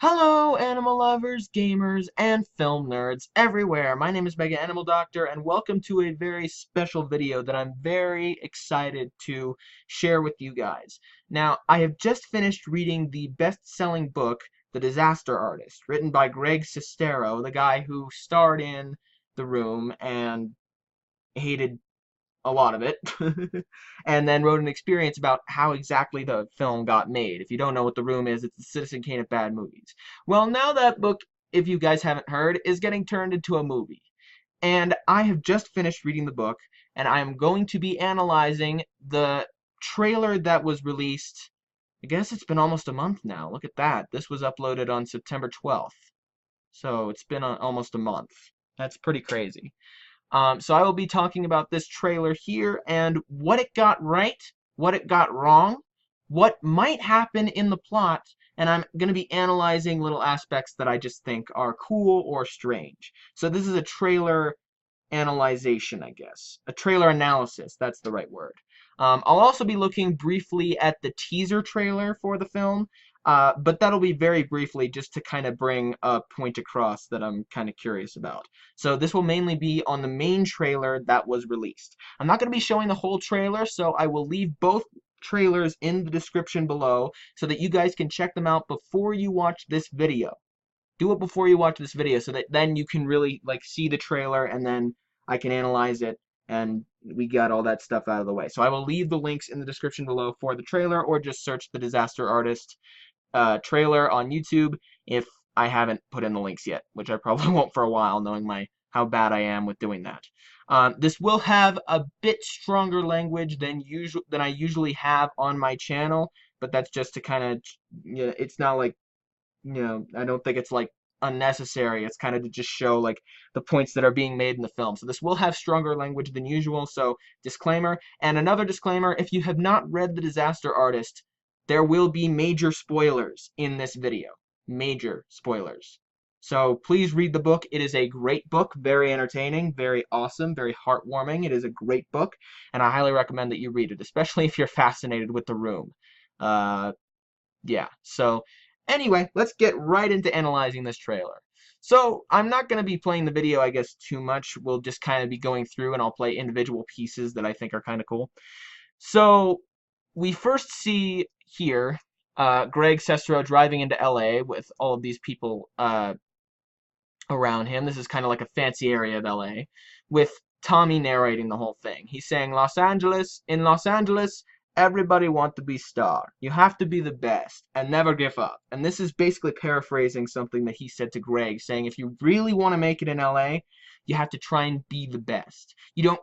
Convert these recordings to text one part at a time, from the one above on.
Hello, animal lovers, gamers, and film nerds everywhere. My name is Mega Animal Doctor, and welcome to a very special video that I'm very excited to share with you guys. Now, I have just finished reading the best-selling book, The Disaster Artist, written by Greg Sestero, the guy who starred in The Room and hated a lot of it, and then wrote an experience about how exactly the film got made. If you don't know what The Room is, it's the Citizen Kane of bad movies. Well, now that book, if you guys haven't heard, is getting turned into a movie. And I have just finished reading the book, and I am going to be analyzing the trailer that was released. I guess it's been almost a month now. Look at that. This was uploaded on September 12th. So it's been almost a month. That's pretty crazy. So I will be talking about this trailer here and what it got right, what it got wrong, what might happen in the plot, and I'm going to be analyzing little aspects that I just think are cool or strange. So this is a trailer analyzation, I guess. A trailer analysis, that's the right word. I'll also be looking briefly at the teaser trailer for the film, but that'll be very briefly just to kind of bring a point across that I'm kind of curious about. So this will mainly be on the main trailer that was released. I'm not going to be showing the whole trailer, so I will leave both trailers in the description below so that you guys can check them out before you watch this video. Do it before you watch this video so that then you can really like see the trailer and then I can analyze it and we got all that stuff out of the way. So I will leave the links in the description below for the trailer, or just search the Disaster Artist trailer on YouTube if I haven't put in the links yet, which I probably won't for a while, knowing how bad I am with doing that. This will have a bit stronger language than I usually have on my channel, but that's just to kind of, you know, it's not like, I don't think it's like unnecessary. It's kind of to just show like the points that are being made in the film. So this will have stronger language than usual, so disclaimer. And another disclaimer, if you have not read The Disaster Artist, there will be major spoilers in this video. Major spoilers. So please read the book. It is a great book, very entertaining, very awesome, very heartwarming. It is a great book, and I highly recommend that you read it, especially if you're fascinated with The Room. Yeah, so anyway, let's get right into analyzing this trailer. So I'm not going to be playing the video, I guess, too much. We'll just kind of be going through and I'll play individual pieces that I think are kind of cool. So we first see here Greg Sestero driving into LA with all of these people around him. This is kind of like a fancy area of LA, with Tommy narrating the whole thing. He's saying, in Los Angeles, everybody wants to be star. You have to be the best and never give up. And this is basically paraphrasing something that he said to Greg, saying if you really want to make it in LA, you have to try and be the best. You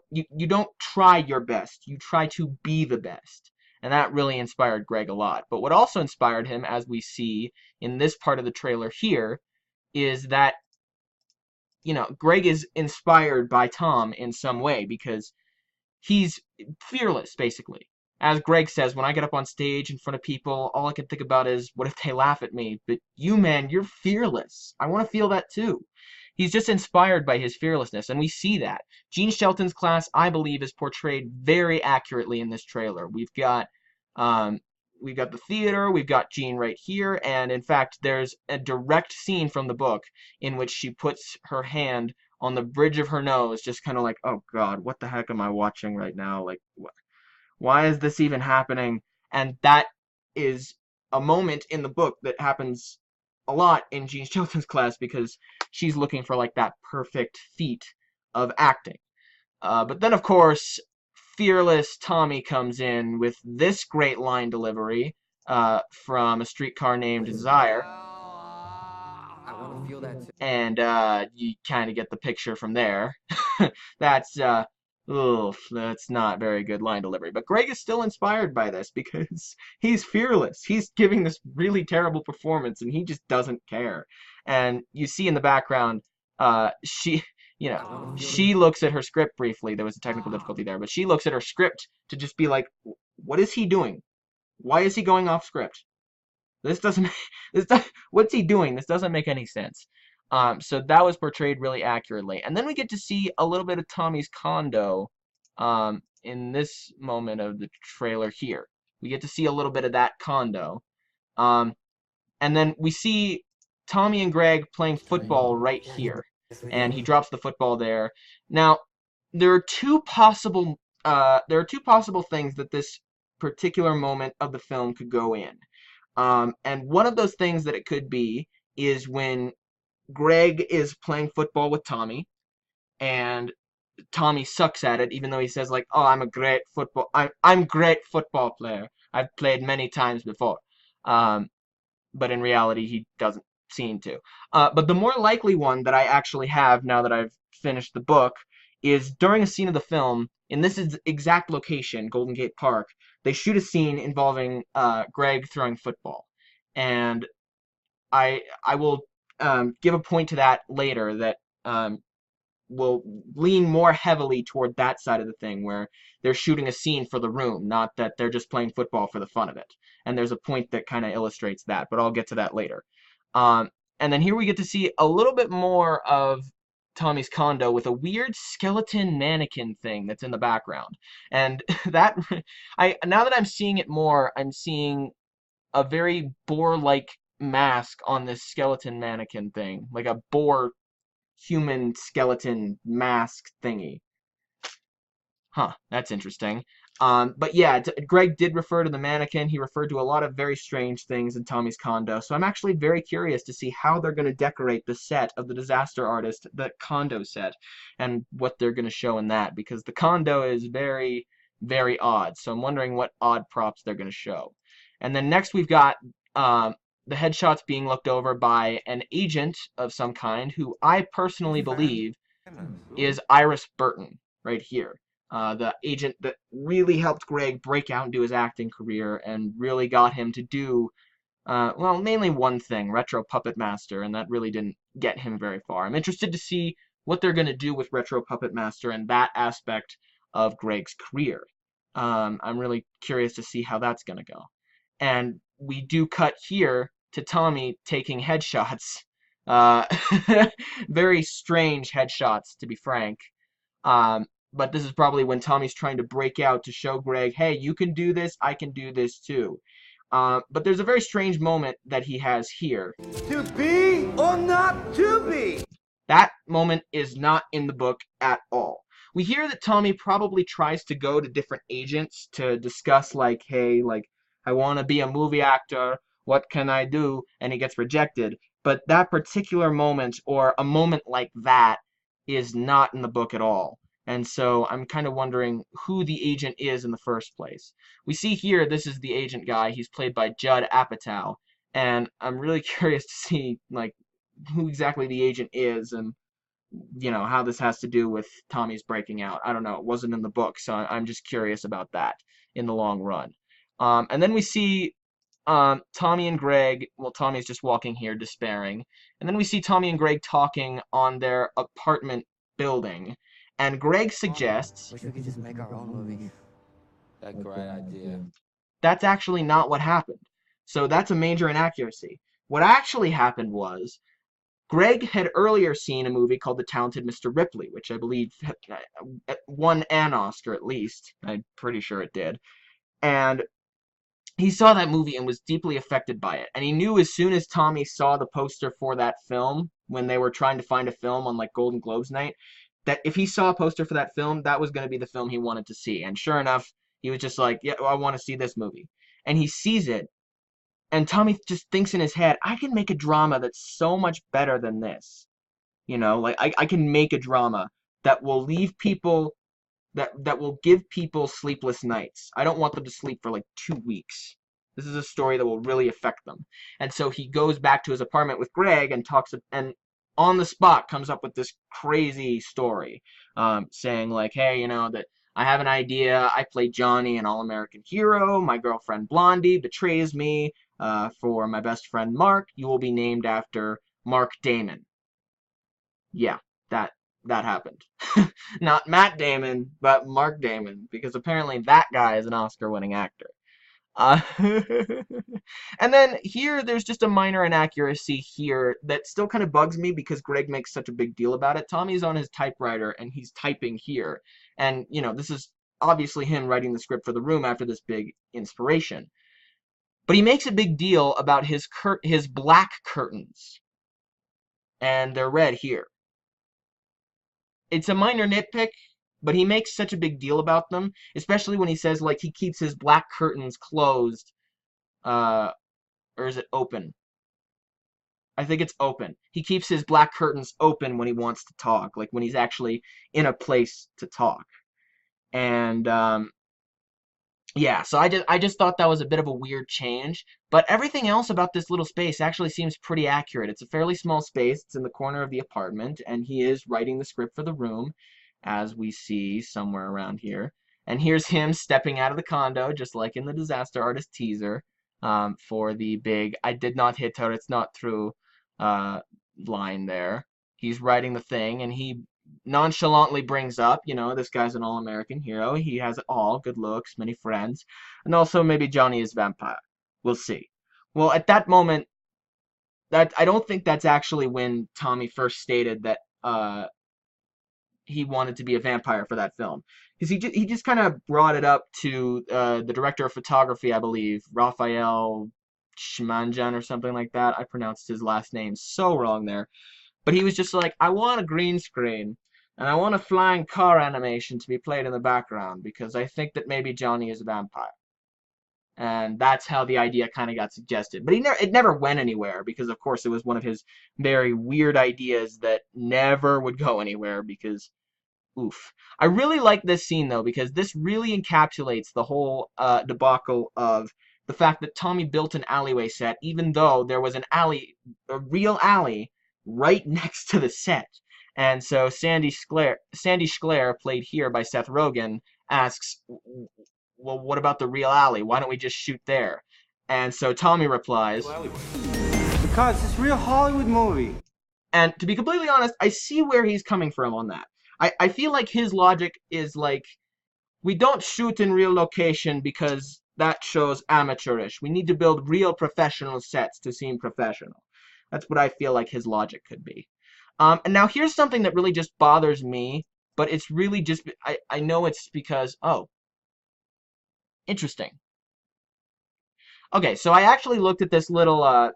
don't try your best. You try to be the best. And that really inspired Greg a lot. But what also inspired him, as we see in this part of the trailer here, is that Greg is inspired by Tom in some way because he's fearless, basically. As Greg says, when I get up on stage in front of people, all I can think about is, what if they laugh at me? But you, man, you're fearless. I want to feel that too. He's just inspired by his fearlessness, and we see that. Gene Shelton's class, I believe, is portrayed very accurately in this trailer. Um, we've got the theater, we've got Gene right here, and in fact, there's a direct scene from the book in which she puts her hand on the bridge of her nose, just kind of like, oh God, what the heck am I watching right now? Like, why is this even happening? And that is a moment in the book that happens a lot in Gene Shelton's class because she's looking for like that perfect feat of acting. But then, of course, fearless Tommy comes in with this great line delivery from A Streetcar Named Desire. I want to feel that too. And you kind of get the picture from there. That's that's not very good line delivery. But Greg is still inspired by this because he's fearless. He's giving this really terrible performance, and he just doesn't care. And you see in the background, she, she looks at her script briefly. There was a technical difficulty there, but she looks at her script to just be like, "What is he doing? Why is he going off script? This doesn't. What's he doing? This doesn't make any sense." So that was portrayed really accurately. And then we get to see a little bit of Tommy's condo in this moment of the trailer here. We get to see a little bit of that condo. And then we see Tommy and Greg playing football right here, and he drops the football there. Now, there are two possible things that this particular moment of the film could go in. And one of those things that it could be is when Greg is playing football with Tommy, and Tommy sucks at it, even though he says like, "Oh, I'm great football player. I've played many times before." Um, but in reality, he doesn't seem to. But the more likely one that I actually have now that I've finished the book is during a scene of the film, in this is exact location, Golden Gate Park. They shoot a scene involving Greg throwing football, and I will give a point to that later that will lean more heavily toward that side of the thing where they're shooting a scene for the room, not that they're just playing football for the fun of it. And there's a point that kind of illustrates that, but I'll get to that later. Um, and then here we get to see a little bit more of Tommy's condo with a weird skeleton mannequin thing that's in the background. And that I now that I'm seeing it more, I'm seeing a very boar-like mask on this skeleton mannequin thing, like a boar human skeleton mask thingy. Huh, that's interesting. But yeah, Greg did refer to the mannequin. He referred to a lot of very strange things in Tommy's condo. So I'm actually very curious to see how they're going to decorate the set of the Disaster Artist, the condo set, and what they're going to show in that, because the condo is very, very odd. So I'm wondering what odd props they're going to show. And then next we've got the headshots being looked over by an agent of some kind who I personally believe is Iris Burton right here. The agent that really helped Greg break out and do his acting career and really got him to do, well, mainly one thing, Retro Puppet Master, and that really didn't get him very far. I'm interested to see what they're going to do with Retro Puppet Master and that aspect of Greg's career. I'm really curious to see how that's going to go. And we do cut here to Tommy taking headshots. Uh, very strange headshots, to be frank. But this is probably when Tommy's trying to break out to show Greg, hey, you can do this, I can do this too. But there's a very strange moment that he has here. To be or not to be? That moment is not in the book at all. We hear that Tommy probably tries to go to different agents to discuss, like, hey, like, I want to be a movie actor, what can I do? And he gets rejected. But that particular moment, or a moment like that, is not in the book at all. And so I'm kind of wondering who the agent is in the first place. We see here, this is the agent guy. He's played by Judd Apatow. And I'm really curious to see, like, who exactly the agent is and, you know, how this has to do with Tommy's breaking out. I don't know. It wasn't in the book, so I'm just curious about that in the long run. And then we see Tommy and Greg. Well, Tommy's just walking here, despairing. And then we see Tommy and Greg talking on their apartment building. And Greg suggests Wish we could just make our own movie. That's a great idea. that's actually not what happened. So that's a major inaccuracy. What actually happened was Greg had earlier seen a movie called The Talented Mr. Ripley, which I believe won an Oscar at least. I'm pretty sure it did. And he saw that movie and was deeply affected by it. And he knew as soon as Tommy saw the poster for that film, when they were trying to find a film on like Golden Globes night, that if he saw a poster for that film, that was going to be the film he wanted to see. And sure enough, he was just like, yeah, well, I want to see this movie. And he sees it, and Tommy just thinks in his head, I can make a drama that's so much better than this. You know, like I can make a drama that will leave people that will give people sleepless nights. I don't want them to sleep for like 2 weeks. This is a story that will really affect them. And so he goes back to his apartment with Greg and talks, and on the spot comes up with this crazy story, saying like, hey, you know, that I have an idea. I play Johnny, an all-American hero. My girlfriend Blondie betrays me for my best friend Mark. You will be named after Mark Damon. Yeah, that happened. Not Matt Damon, but Mark Damon, because apparently that guy is an Oscar-winning actor. Uh, and then here, there's just a minor inaccuracy here that still kind of bugs me because Greg makes such a big deal about it. Tommy's on his typewriter and he's typing here. And, you know, this is obviously him writing the script for the room after this big inspiration. But he makes a big deal about his black curtains. and they're red here. It's a minor nitpick, but he makes such a big deal about them, especially when he says, like, he keeps his black curtains closed, uh, or is it open? I think it's open. He keeps his black curtains open when he wants to talk, like when he's actually in a place to talk. And yeah, so I just thought that was a bit of a weird change, but everything else about this little space actually seems pretty accurate. It's a fairly small space. It's in the corner of the apartment, and he is writing the script for the room, as we see somewhere around here. And here's him stepping out of the condo, just like in the Disaster Artist teaser, for the big "I did not hit her, it's not true" uh, line there. He's writing the thing, and he nonchalantly brings up, this guy's an all-American hero. He has it all, good looks, many friends, and also maybe Johnny is vampire. We'll see. Well, at that moment, that I don't think that's actually when Tommy first stated that he wanted to be a vampire for that film, because he just kind of brought it up to the director of photography, I believe, Raphael Shmanjan or something like that. I pronounced his last name so wrong there. But he was just like, I want a green screen, and I want a flying car animation to be played in the background, because I think that maybe Johnny is a vampire. And that's how the idea kind of got suggested. But it never went anywhere, because of course it was one of his very weird ideas that never would go anywhere, because oof. I really like this scene though, because this really encapsulates the whole debacle of the fact that Tommy built an alleyway set, even though there was a real alley, right next to the set. And so Sandy Schler, played here by Seth Rogen, asks, well, what about the real alley? Why don't we just shoot there? And so Tommy replies, because it's a real Hollywood movie. and to be completely honest, I see where he's coming from on that. I feel like his logic is like, we don't shoot in real location because that shows amateurish. We need to build real professional sets to seem professional. That's what I feel like his logic could be. And now here's something that really just bothers me, but it's really just, I know it's because, oh, interesting. Okay, so I actually looked at this little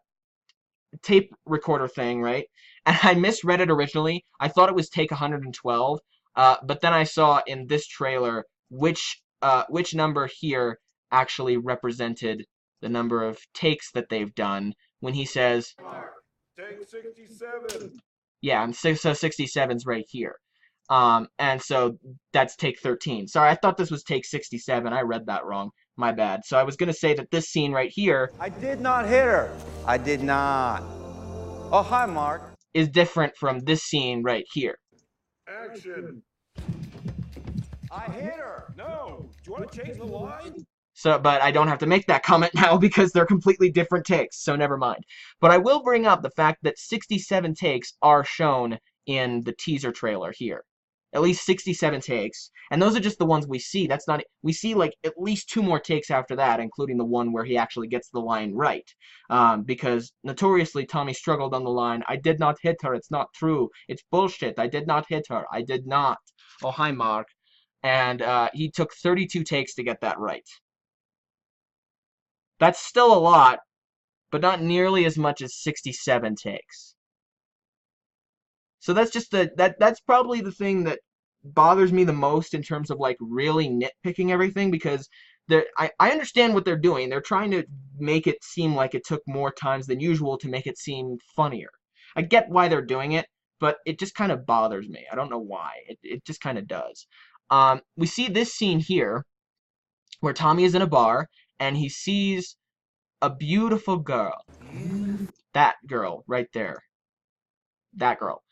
tape recorder thing, right? And I misread it originally. I thought it was take 112, but then I saw in this trailer which number here actually represented the number of takes that they've done when he says, Take 67. yeah, and so 67's right here. And so that's take 13. Sorry, I thought this was take 67. I read that wrong. My bad. So I was going to say that this scene right here I did not hit her. I did not. Oh, hi, Mark. is different from this scene right here. Action. I hit her. No. Do you want to change the line? So, but I don't have to make that comment now because they're completely different takes, so never mind. But I will bring up the fact that 67 takes are shown in the teaser trailer here. At least 67 takes. And those are just the ones we see. That's not, we see like at least 2 more takes after that, including the one where he actually gets the line right. Because notoriously Tommy struggled on the line, I did not hit her, it's not true, it's bullshit, I did not hit her, I did not. Oh, hi, Mark. And he took 32 takes to get that right. That's still a lot, but not nearly as much as 67 takes. So that's just that's probably the thing that bothers me the most in terms of like really nitpicking everything, because I understand what they're doing. They're trying to make it seem like it took more times than usual to make it seem funnier. I get why they're doing it, but it just kind of bothers me. I don't know why. It just kind of does. We see this scene here where Tommy is in a bar and he sees a beautiful girl. That girl right there. That girl.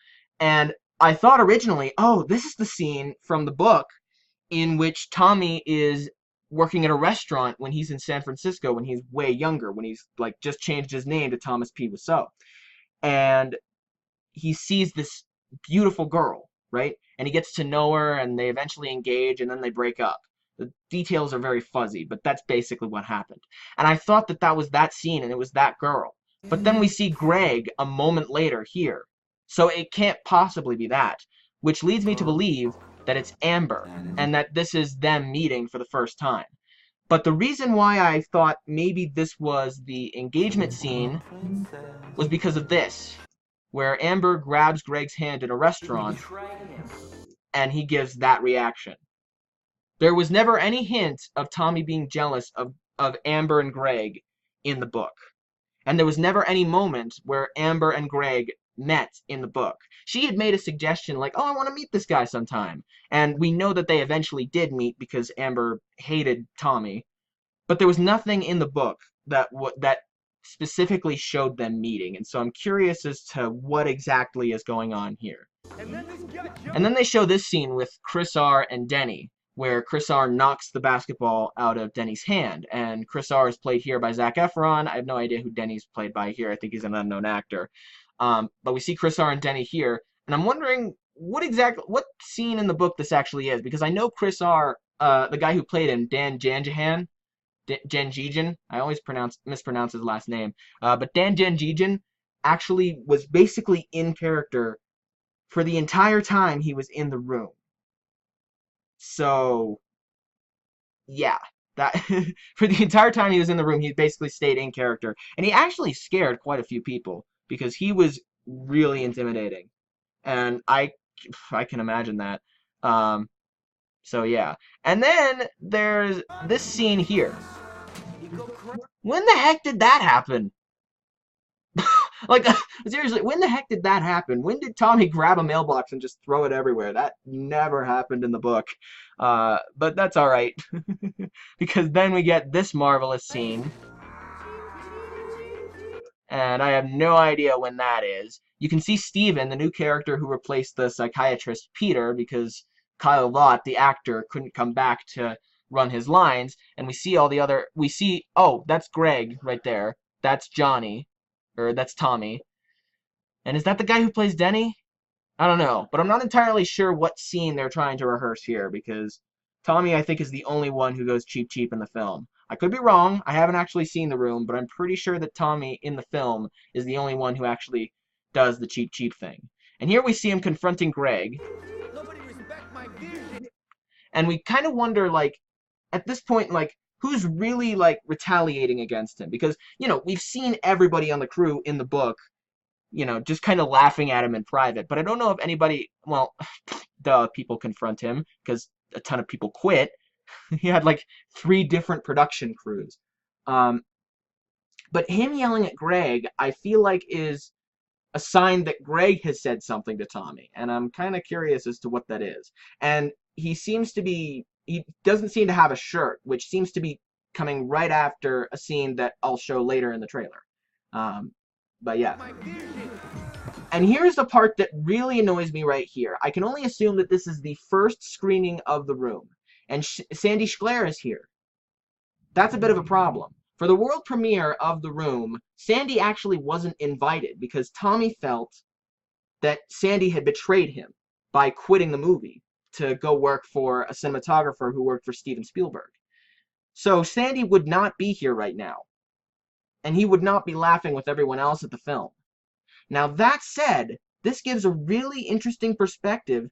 And I thought originally, oh, this is the scene from the book in which Tommy is working at a restaurant when he's in San Francisco, when he's way younger, when he's like just changed his name to Thomas P. Wiseau. And he sees this beautiful girl, right? And he gets to know her and they eventually engage and then they break up. The details are very fuzzy, but that's basically what happened. And I thought that that was that scene and it was that girl. But then we see Greg a moment later here. So it can't possibly be that, which leads me to believe that it's Amber and that this is them meeting for the first time. But the reason why I thought maybe this was the engagement scene was because of this. where Amber grabs Greg's hand in a restaurant and he gives that reaction. There was never any hint of Tommy being jealous of Amber and Greg in the book. And there was never any moment where Amber and Greg met in the book. She had made a suggestion like, oh, I want to meet this guy sometime. And we know that they eventually did meet because Amber hated Tommy. But there was nothing in the book that specifically showed them meeting. And so I'm curious as to what exactly is going on here. And then they show this scene with Chris R. and Denny, where Chris R. knocks the basketball out of Denny's hand. And Chris R. is played here by Zac Efron. I have no idea who Denny's played by here. I think he's an unknown actor. But we see Chris R. and Denny here. And I'm wondering what scene in the book this actually is. Because I know Chris R., the guy who played him, Dan Janjigian, Janjigian. I always mispronounce his last name. But Dan Janjigian actually was basically in character for the entire time he was in the room. So, yeah, that for the entire time he was in the room, he basically stayed in character. And he actually scared quite a few people because he was really intimidating. And I can imagine that. So, yeah. And then there's this scene here. When the heck did that happen? Like, seriously, when the heck did that happen? When did Tommy grab a mailbox and just throw it everywhere? That never happened in the book. But that's alright. Because then we get this marvelous scene. And I have no idea when that is. You can see Steven, the new character who replaced the psychiatrist Peter, because Kyle Lott, the actor, couldn't come back to run his lines. And we see all the other... Oh, that's Greg right there. That's Johnny. Or that's Tommy. And is that the guy who plays Denny? I don't know. But I'm not entirely sure what scene they're trying to rehearse here, because Tommy, I think, is the only one who goes cheap cheap in the film. I could be wrong. I haven't actually seen The Room, but I'm pretty sure that Tommy in the film is the only one who actually does the cheap cheap thing. And here we see him confronting Greg. Nobody respect my vision. And we kind of wonder, like, at this point, like, who's really, like, retaliating against him? Because, you know, we've seen everybody on the crew in the book, you know, just kind of laughing at him in private. But I don't know if anybody, well, duh, people confront him, because a ton of people quit. He had, like, 3 different production crews. But him yelling at Greg, I feel like is a sign that Greg has said something to Tommy. And I'm kind of curious as to what that is. And he doesn't seem to have a shirt, which seems to be coming right after a scene that I'll show later in the trailer. But yeah. And here's the part that really annoys me right here. I can only assume that this is the first screening of The Room. And Sandy Schler is here. That's a bit of a problem. For the world premiere of The Room, Sandy actually wasn't invited because Tommy felt that Sandy had betrayed him by quitting the movie to go work for a cinematographer who worked for Steven Spielberg. So Sandy would not be here right now. And he would not be laughing with everyone else at the film. Now that said, this gives a really interesting perspective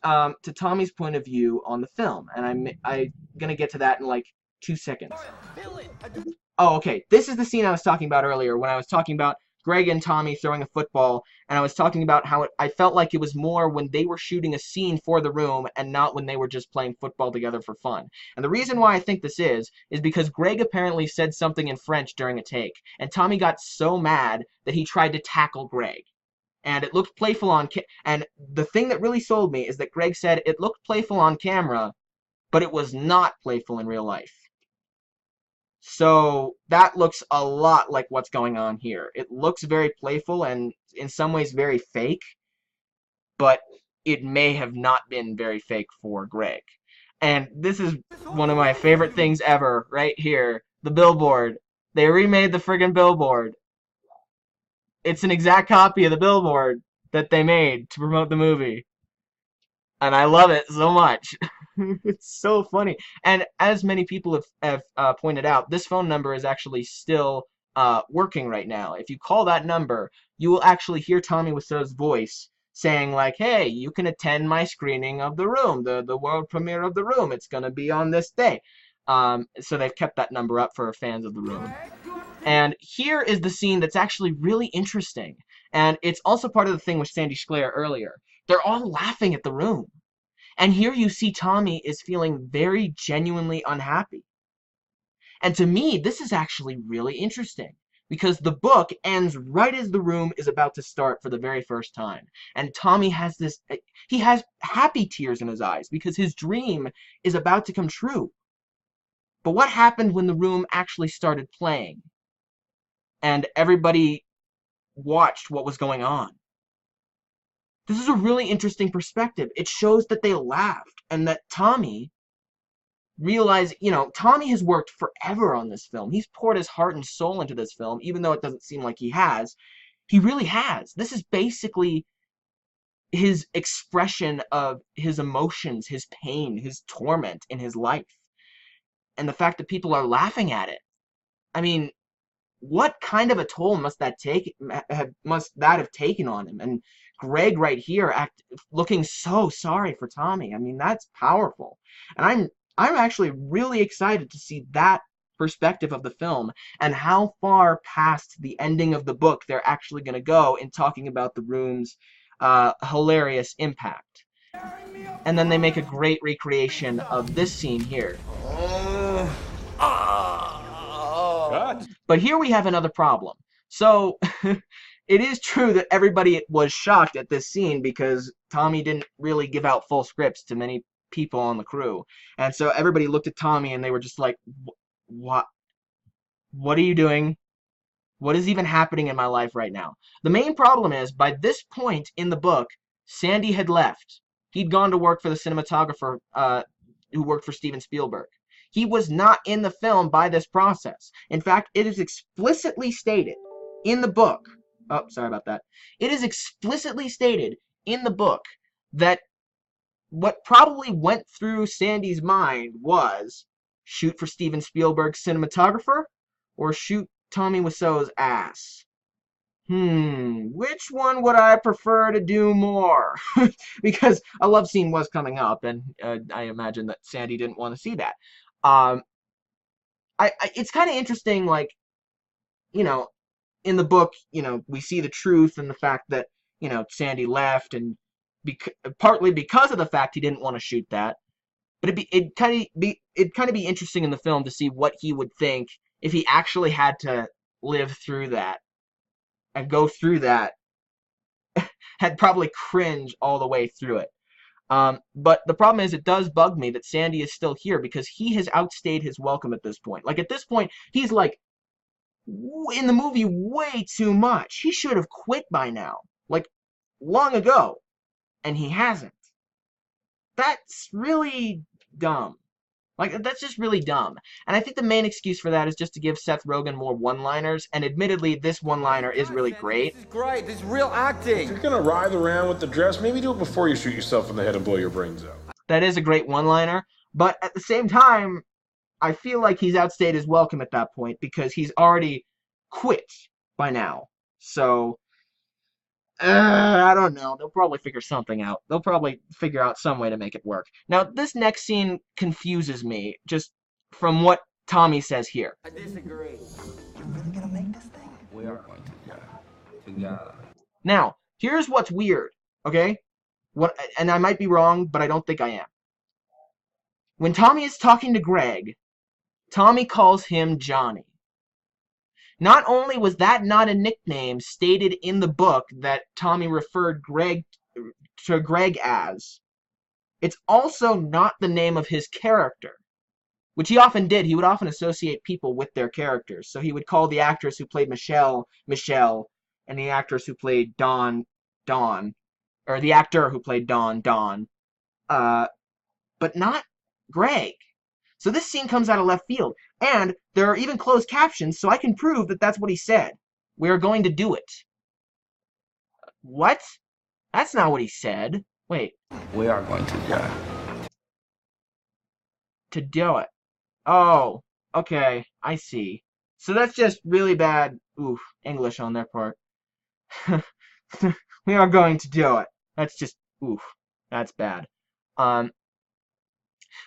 to Tommy's point of view on the film. And I'm going to get to that in like 2 seconds. Oh, okay. This is the scene I was talking about earlier when I was talking about Greg and Tommy throwing a football, and I was talking about how I felt like it was more when they were shooting a scene for The Room and not when they were just playing football together for fun. And the reason why I think this is because Greg apparently said something in French during a take, and Tommy got so mad that he tried to tackle Greg. And it looked playful on and the thing that really sold me is that Greg said it looked playful on camera, but it was not playful in real life. So that looks a lot like what's going on here. It looks very playful and in some ways very fake, but it may have not been very fake for Greg. And this is one of my favorite things ever right here. The billboard. They remade the friggin' billboard. It's an exact copy of the billboard that they made to promote the movie. And I love it so much. It's so funny. And as many people have pointed out, this phone number is actually still working right now. If you call that number, you will actually hear Tommy Wiseau's voice saying like, hey, you can attend my screening of The Room, the world premiere of The Room. It's going to be on this day. So they've kept that number up for fans of The Room. And here is the scene that's actually really interesting. And it's also part of the thing with Sandy Schleyer earlier. They're all laughing at the room. And here you see Tommy is feeling very genuinely unhappy. And to me, this is actually really interesting because the book ends right as the room is about to start for the very first time. And Tommy has he has happy tears in his eyes because his dream is about to come true. But what happened when the room actually started playing and everybody watched what was going on? This is a really interesting perspective. It shows that they laughed and that Tommy realized, Tommy has worked forever on this film. He's poured his heart and soul into this film, even though it doesn't seem like he has. He really has. This is basically his expression of his emotions, his pain, his torment in his life. And the fact that people are laughing at it. I mean, what kind of a toll must that have taken on him? And Greg right here looking so sorry for Tommy. I mean, that's powerful. And I'm actually really excited to see that perspective of the film and how far past the ending of the book they're actually going to go in talking about the room's hilarious impact. And then they make a great recreation of this scene here. Cut. But here we have another problem. So, it is true that everybody was shocked at this scene because Tommy didn't really give out full scripts to many people on the crew. And so everybody looked at Tommy and they were just like, what are you doing? What is even happening in my life right now? The main problem is, by this point in the book, Sandy had left. He'd gone to work for the cinematographer who worked for Steven Spielberg. He was not in the film by this process. In fact, it is explicitly stated in the book. Oh, sorry about that. It is explicitly stated in the book that what probably went through Sandy's mind was shoot for Steven Spielberg's cinematographer or shoot Tommy Wiseau's ass. Which one would I prefer to do more? Because a love scene was coming up, and I imagine that Sandy didn't want to see that. It's kind of interesting, like, in the book, we see the truth and the fact that, Sandy left, and partly because of the fact he didn't want to shoot that. But it'd kind of be interesting in the film to see what he would think if he actually had to live through that and go through that. Had probably cringe all the way through it. But the problem is, it does bug me that Sandy is still here because he has outstayed his welcome at this point. Like, at this point, he's like in the movie way too much. He should have quit by now, like long ago, and he hasn't. That's really dumb. Like, that's just really dumb. And I think the main excuse for that is just to give Seth Rogen more one-liners, and admittedly, this one-liner is really great. This is great. This is real acting. If you're gonna writhe around with the dress, maybe do it before you shoot yourself in the head and blow your brains out. That is a great one-liner, but at the same time, I feel like he's outstayed his welcome at that point because he's already quit by now. So, I don't know. They'll probably figure something out. They'll probably figure out some way to make it work. Now, this next scene confuses me, just from what Tommy says here. I disagree. You're really gonna make this thing? We are going to, yeah. Together. Now, here's what's weird, okay? And I might be wrong, but I don't think I am. When Tommy is talking to Greg, Tommy calls him Johnny. Not only was that not a nickname stated in the book that Tommy referred to Greg as, it's also not the name of his character, which he often did. He would often associate people with their characters. So he would call the actress who played Michelle, Michelle, and the actress who played Dawn, Dawn, or the actor who played Dawn, Dawn, but not Greg. So this scene comes out of left field, and there are even closed captions, so I can prove that that's what he said. We are going to do it. What? That's not what he said. Wait. We are going to, yeah. To do it. Oh, okay, I see. So that's just really bad, English on their part. We are going to do it. That's just, that's bad.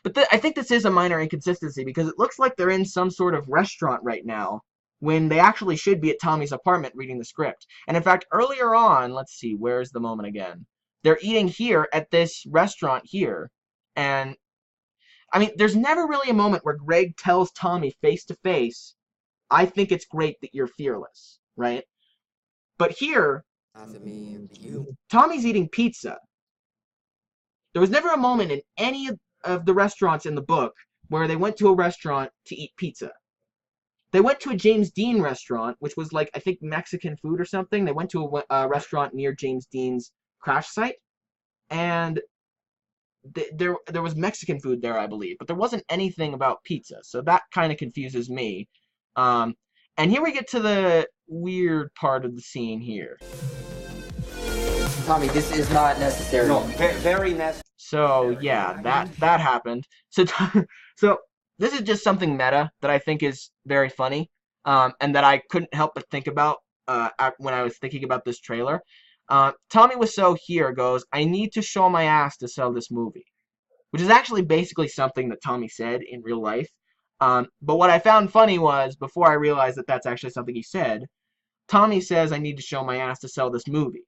But I think this is a minor inconsistency because it looks like they're in some sort of restaurant right now. when they actually should be at Tommy's apartment reading the script. And in fact, earlier on, let's see, where's the moment again? They're eating here at this restaurant here. And, I mean, there's never really a moment where Greg tells Tommy face to face, I think it's great that you're fearless, right? But here, Tommy's eating pizza. There was never a moment in any of the restaurants in the book where they went to a restaurant to eat pizza. They went to a James Dean restaurant, which was like, I think, Mexican food or something. They went to a restaurant near James Dean's crash site, and there was Mexican food there, I believe, but there wasn't anything about pizza, so that kind of confuses me. And here we get to the weird part of the scene here. Tommy, this is not necessary. No, very necessary. So yeah, that happened. So so this is just something meta that I think is very funny, and that I couldn't help but think about when I was thinking about this trailer. Tommy Wiseau here goes, I need to show my ass to sell this movie, which is actually basically something that Tommy said in real life. But what I found funny was, before I realized that that's actually something he said, Tommy says, I need to show my ass to sell this movie.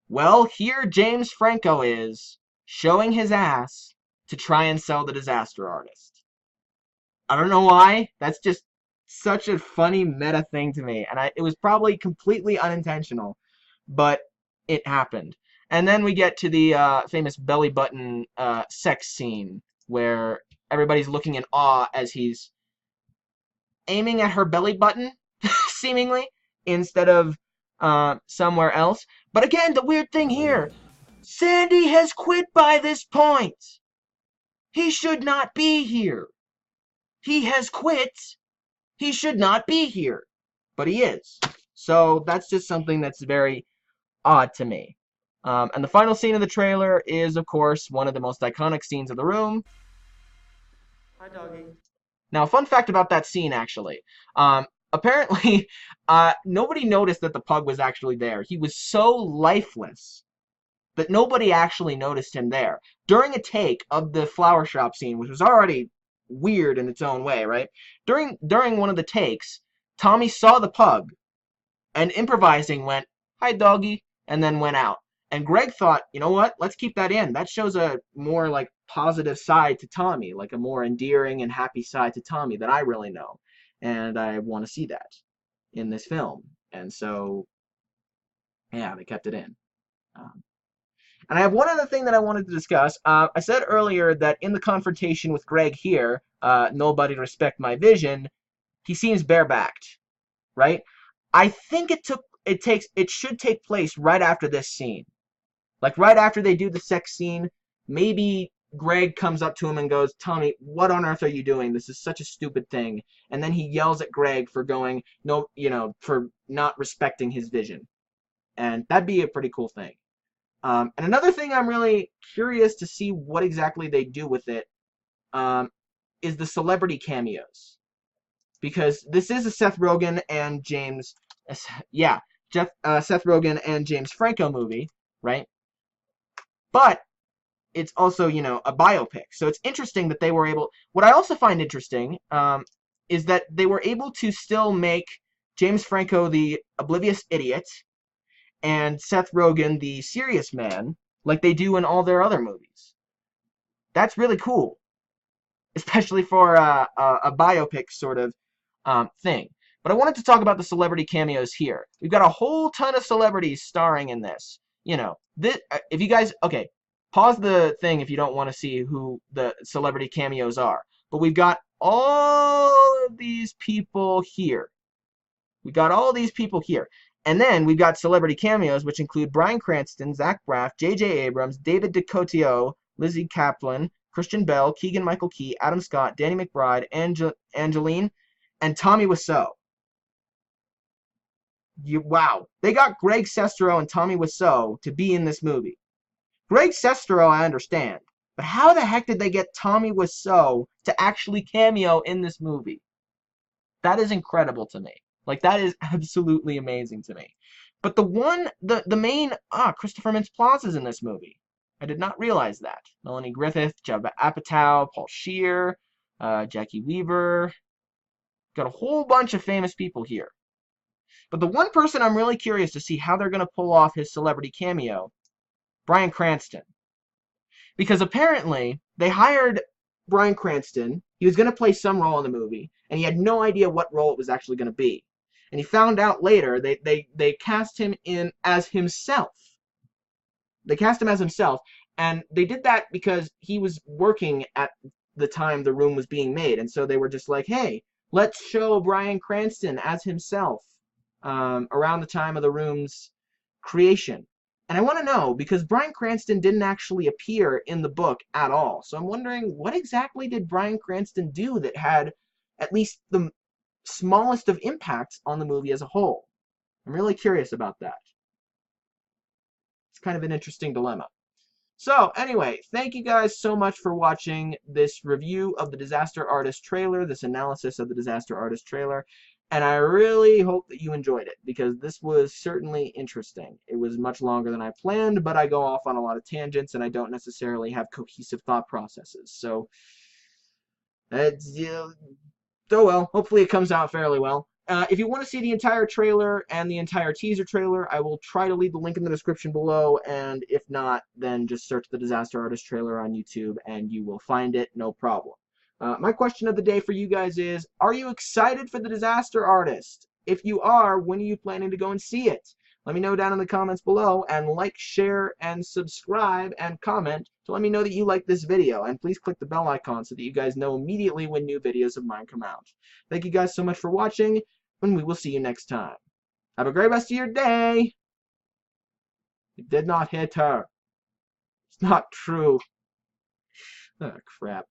Well, here James Franco is, showing his ass to try and sell The Disaster Artist. I don't know why. That's just such a funny meta thing to me. And it was probably completely unintentional, but it happened. And then we get to the famous belly button sex scene where everybody's looking in awe as he's aiming at her belly button, seemingly, instead of somewhere else. But again, the weird thing here, Sandy has quit by this point. He should not be here. He has quit. He should not be here. But he is. So that's just something that's very odd to me. And the final scene of the trailer is, of course, one of the most iconic scenes of the room. Hi, doggy. Now, fun fact about that scene, actually. Apparently, nobody noticed that the pug was actually there. He was so lifeless that nobody actually noticed him there. During a take of the flower shop scene, which was already weird in its own way, right? During one of the takes, Tommy saw the pug and improvising went, hi, doggy, and then went out. And Greg thought, you know what? Let's keep that in. That shows a more like positive side to Tommy, like a more endearing and happy side to Tommy that I really know. And I want to see that in this film. And so, yeah, they kept it in. And I have one other thing that I wanted to discuss. I said earlier that in the confrontation with Greg here, nobody respect my vision, he seems barebacked, right? I think it should take place right after this scene. Like right after they do the sex scene, maybe Greg comes up to him and goes, Tommy, what on earth are you doing? This is such a stupid thing. And then he yells at Greg for going, no, for not respecting his vision. And that'd be a pretty cool thing. And another thing I'm really curious to see what exactly they do with it is the celebrity cameos. Because this is a Seth Rogen and James Franco movie, right? But it's also, a biopic. So it's interesting that they were able... What I also find interesting is that they were able to still make James Franco the oblivious idiot and Seth Rogen the serious man like they do in all their other movies. That's really cool. Especially for a biopic sort of thing. But I wanted to talk about the celebrity cameos here. We've got a whole ton of celebrities starring in this. If you guys... Okay, pause the thing if you don't want to see who the celebrity cameos are. But we've got all of these people here. And then we've got celebrity cameos, which include Bryan Cranston, Zach Braff, J.J. Abrams, David DeCoteau, Lizzie Kaplan, Christian Bale, Keegan-Michael Key, Adam Scott, Danny McBride, Angeline, and Tommy Wiseau. Wow. They got Greg Sestero and Tommy Wiseau to be in this movie. Greg Sestero, I understand. But how the heck did they get Tommy Wiseau to actually cameo in this movie? That is incredible to me. Like, that is absolutely amazing to me. But the main, Christopher Mintz-Plasse in this movie. I did not realize that. Melanie Griffith, Judd Apatow, Paul Scheer, Jackie Weaver. Got a whole bunch of famous people here. But the one person I'm really curious to see how they're going to pull off his celebrity cameo, Bryan Cranston. Because apparently they hired Bryan Cranston. He was going to play some role in the movie, and he had no idea what role it was actually going to be. And he found out later they cast him in as himself. They cast him as himself, and they did that because he was working at the time the room was being made, and so they were just like, hey, let's show Bryan Cranston as himself around the time of the room's creation. And I want to know, because Bryan Cranston didn't actually appear in the book at all, so I'm wondering, what exactly did Bryan Cranston do that had at least the smallest of impacts on the movie as a whole? I'm really curious about that. It's kind of an interesting dilemma. So, anyway, thank you guys so much for watching this review of the Disaster Artist trailer, this analysis of the Disaster Artist trailer, and I really hope that you enjoyed it, because this was certainly interesting. It was much longer than I planned, but I go off on a lot of tangents, and I don't necessarily have cohesive thought processes, so, oh well, hopefully it comes out fairly well. If you want to see the entire trailer and the entire teaser trailer, I will try to leave the link in the description below, and if not, then just search the Disaster Artist trailer on YouTube and you will find it, no problem. My question of the day for you guys is, are you excited for the Disaster Artist? If you are, when are you planning to go and see it? Let me know down in the comments below, and like, share, and subscribe, and comment to let me know that you like this video. And please click the bell icon so that you guys know immediately when new videos of mine come out. Thank you guys so much for watching, and we will see you next time. Have a great rest of your day! It did not hit her. It's not true. Oh, crap.